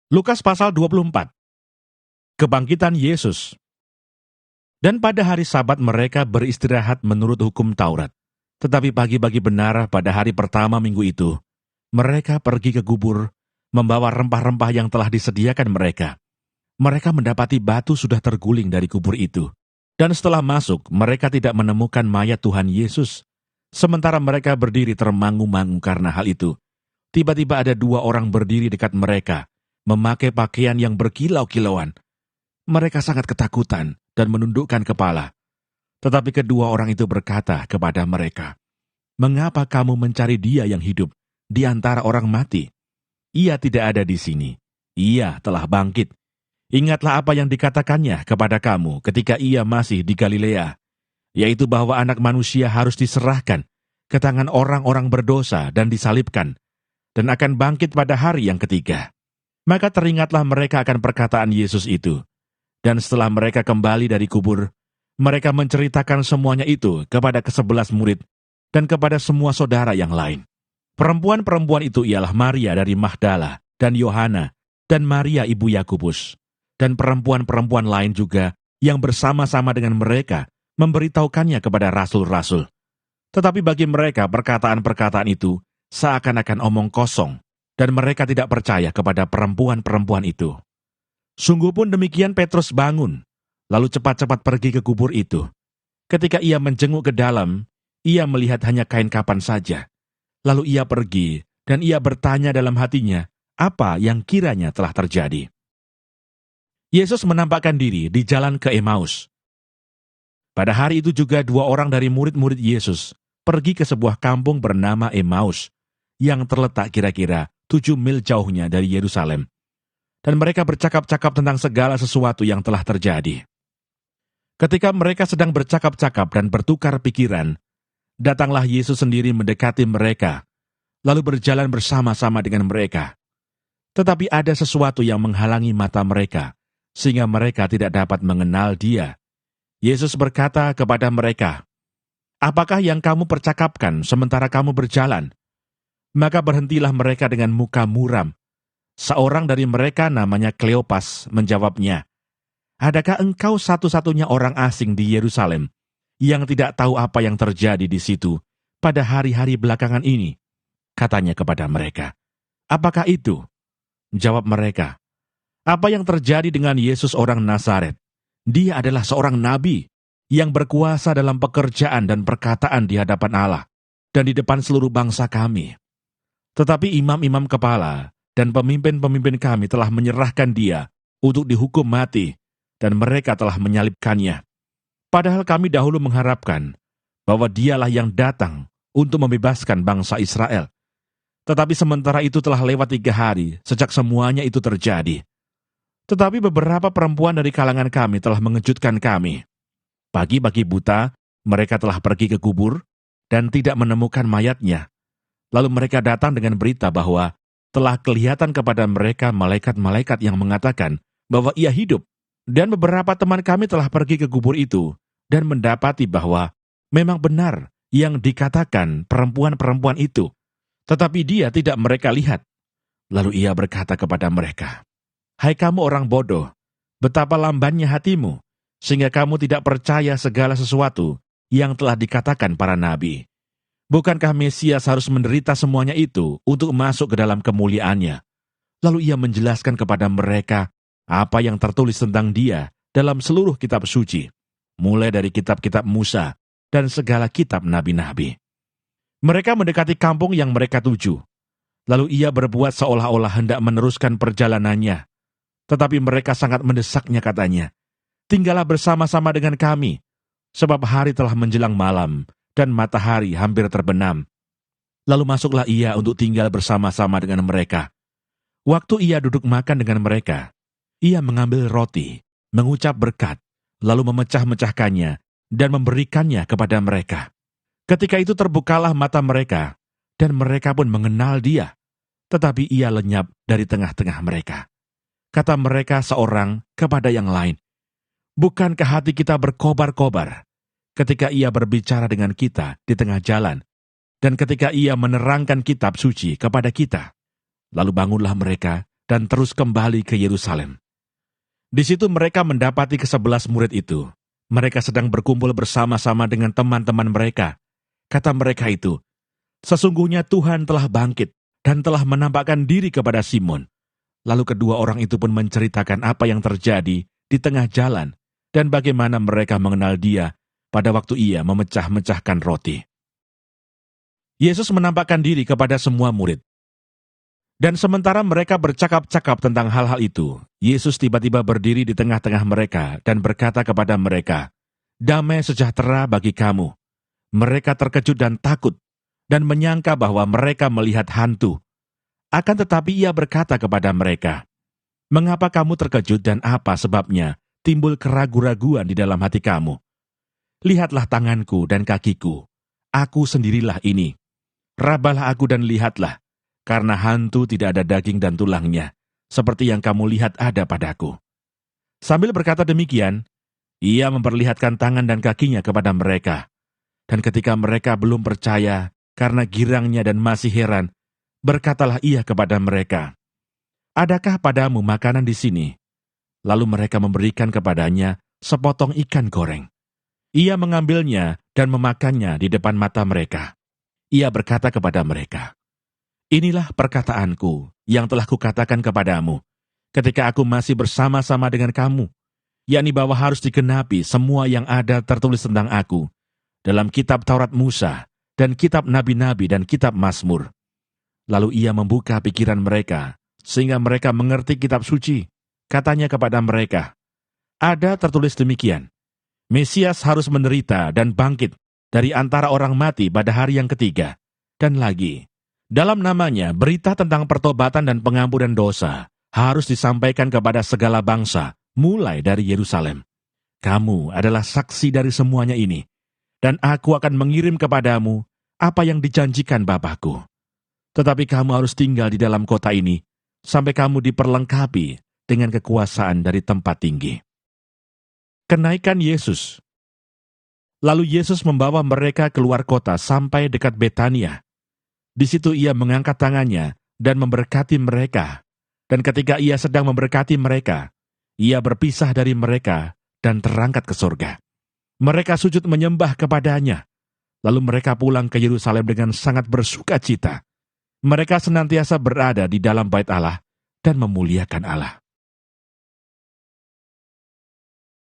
Lukas pasal 24. Kebangkitan Yesus. Dan pada hari Sabat mereka beristirahat menurut hukum Taurat. Tetapi pagi-pagi benar pada hari pertama minggu itu, mereka pergi ke kubur, membawa rempah-rempah yang telah disediakan mereka. Mereka mendapati batu sudah terguling dari kubur itu. Dan setelah masuk, mereka tidak menemukan mayat Tuhan Yesus. Sementara mereka berdiri termangu-mangu karena hal itu. Tiba-tiba ada dua orang berdiri dekat mereka, memakai pakaian yang berkilau-kilauan. Mereka sangat ketakutan dan menundukkan kepala. Tetapi kedua orang itu berkata kepada mereka, "Mengapa kamu mencari Dia yang hidup di antara orang mati? Ia tidak ada di sini. Ia telah bangkit. Ingatlah apa yang dikatakannya kepada kamu ketika Ia masih di Galilea, yaitu bahwa Anak Manusia harus diserahkan ke tangan orang-orang berdosa dan disalibkan, dan akan bangkit pada hari yang ketiga." Maka teringatlah mereka akan perkataan Yesus itu. Dan setelah mereka kembali dari kubur, mereka menceritakan semuanya itu kepada ke-11 murid dan kepada semua saudara yang lain. Perempuan-perempuan itu ialah Maria dari Magdala dan Yohana dan Maria ibu Yakobus. Dan perempuan-perempuan lain juga yang bersama-sama dengan mereka memberitahukannya kepada rasul-rasul. Tetapi bagi mereka perkataan-perkataan itu seakan-akan omong kosong, dan mereka tidak percaya kepada perempuan-perempuan itu. Sungguh pun demikian Petrus bangun, lalu cepat-cepat pergi ke kubur itu. Ketika ia menjenguk ke dalam, ia melihat hanya kain kapan saja. Lalu ia pergi, dan ia bertanya dalam hatinya, apa yang kiranya telah terjadi. Yesus menampakkan diri di jalan ke Emmaus. Pada hari itu juga dua orang dari murid-murid Yesus pergi ke sebuah kampung bernama Emmaus, yang terletak kira-kira 7 mil jauhnya dari Yerusalem. Dan mereka bercakap-cakap tentang segala sesuatu yang telah terjadi. Ketika mereka sedang bercakap-cakap dan bertukar pikiran, datanglah Yesus sendiri mendekati mereka, lalu berjalan bersama-sama dengan mereka. Tetapi ada sesuatu yang menghalangi mata mereka, sehingga mereka tidak dapat mengenal Dia. Yesus berkata kepada mereka, "Apakah yang kamu percakapkan sementara kamu berjalan?" Maka berhentilah mereka dengan muka muram. Seorang dari mereka namanya Kleopas menjawabnya, "Adakah engkau satu-satunya orang asing di Yerusalem yang tidak tahu apa yang terjadi di situ pada hari-hari belakangan ini?" Katanya kepada mereka. "Apakah itu?" Jawab mereka, "Apa yang terjadi dengan Yesus orang Nazaret? Dia adalah seorang nabi yang berkuasa dalam pekerjaan dan perkataan di hadapan Allah dan di depan seluruh bangsa kami. Tetapi imam-imam kepala dan pemimpin-pemimpin kami telah menyerahkan Dia untuk dihukum mati, dan mereka telah menyalibkannya. Padahal kami dahulu mengharapkan bahwa Dialah yang datang untuk membebaskan bangsa Israel. Tetapi sementara itu telah lewat 3 hari sejak semuanya itu terjadi. Tetapi beberapa perempuan dari kalangan kami telah mengejutkan kami. Pagi-pagi buta, mereka telah pergi ke kubur dan tidak menemukan mayatnya. Lalu mereka datang dengan berita bahwa telah kelihatan kepada mereka malaikat-malaikat yang mengatakan bahwa Ia hidup. Dan beberapa teman kami telah pergi ke kubur itu dan mendapati bahwa memang benar yang dikatakan perempuan-perempuan itu. Tetapi Dia tidak mereka lihat. Lalu Ia berkata kepada mereka, "Hai kamu orang bodoh, betapa lambannya hatimu, sehingga kamu tidak percaya segala sesuatu yang telah dikatakan para nabi. Bukankah Mesias harus menderita semuanya itu untuk masuk ke dalam kemuliaannya?" Lalu Ia menjelaskan kepada mereka apa yang tertulis tentang Dia dalam seluruh kitab suci, mulai dari kitab-kitab Musa dan segala kitab nabi-nabi. Mereka mendekati kampung yang mereka tuju. Lalu Ia berbuat seolah-olah hendak meneruskan perjalanannya. Tetapi mereka sangat mendesaknya, katanya, "Tinggallah bersama-sama dengan kami, sebab hari telah menjelang malam, dan matahari hampir terbenam." Lalu masuklah Ia untuk tinggal bersama-sama dengan mereka. Waktu Ia duduk makan dengan mereka, Ia mengambil roti, mengucap berkat, lalu memecah-mecahkannya dan memberikannya kepada mereka. Ketika itu terbukalah mata mereka, dan mereka pun mengenal Dia. Tetapi Ia lenyap dari tengah-tengah mereka. Kata mereka seorang kepada yang lain, "Bukankah hati kita berkobar-kobar ketika Ia berbicara dengan kita di tengah jalan, dan ketika Ia menerangkan kitab suci kepada kita?" Lalu bangunlah mereka dan terus kembali ke Yerusalem. Di situ mereka mendapati ke-11 murid itu. Mereka sedang berkumpul bersama-sama dengan teman-teman mereka. Kata mereka itu, "Sesungguhnya Tuhan telah bangkit dan telah menampakkan diri kepada Simon." Lalu kedua orang itu pun menceritakan apa yang terjadi di tengah jalan dan bagaimana mereka mengenal Dia pada waktu Ia memecah-mecahkan roti. Yesus menampakkan diri kepada semua murid. Dan sementara mereka bercakap-cakap tentang hal-hal itu, Yesus tiba-tiba berdiri di tengah-tengah mereka dan berkata kepada mereka, "Damai sejahtera bagi kamu." Mereka terkejut dan takut, dan menyangka bahwa mereka melihat hantu. Akan tetapi Ia berkata kepada mereka, "Mengapa kamu terkejut dan apa sebabnya timbul keraguan-raguan di dalam hati kamu? Lihatlah tanganku dan kakiku, aku sendirilah ini. Rabalah aku dan lihatlah, karena hantu tidak ada daging dan tulangnya, seperti yang kamu lihat ada padaku." Sambil berkata demikian, Ia memperlihatkan tangan dan kakinya kepada mereka. Dan ketika mereka belum percaya karena girangnya dan masih heran, berkatalah Ia kepada mereka, "Adakah padamu makanan di sini?" Lalu mereka memberikan kepadanya sepotong ikan goreng. Ia mengambilnya dan memakannya di depan mata mereka. Ia berkata kepada mereka, "Inilah perkataanku yang telah kukatakan kepadamu ketika aku masih bersama-sama dengan kamu, yakni bahwa harus digenapi semua yang ada tertulis tentang aku dalam kitab Taurat Musa dan kitab Nabi-Nabi dan kitab Mazmur." Lalu Ia membuka pikiran mereka sehingga mereka mengerti kitab suci. Katanya kepada mereka, "Ada tertulis demikian, Mesias harus menderita dan bangkit dari antara orang mati pada hari yang ketiga. Dan lagi, dalam namanya berita tentang pertobatan dan pengampunan dosa harus disampaikan kepada segala bangsa, mulai dari Yerusalem. Kamu adalah saksi dari semuanya ini, dan aku akan mengirim kepadamu apa yang dijanjikan Bapa-Ku. Tetapi kamu harus tinggal di dalam kota ini, sampai kamu diperlengkapi dengan kekuasaan dari tempat tinggi." Kenaikan Yesus. Lalu Yesus membawa mereka keluar kota sampai dekat Betania. Di situ Ia mengangkat tangannya dan memberkati mereka. Dan ketika Ia sedang memberkati mereka, Ia berpisah dari mereka dan terangkat ke surga. Mereka sujud menyembah kepada-Nya. Lalu mereka pulang ke Yerusalem dengan sangat bersuka cita. Mereka senantiasa berada di dalam bait Allah dan memuliakan Allah.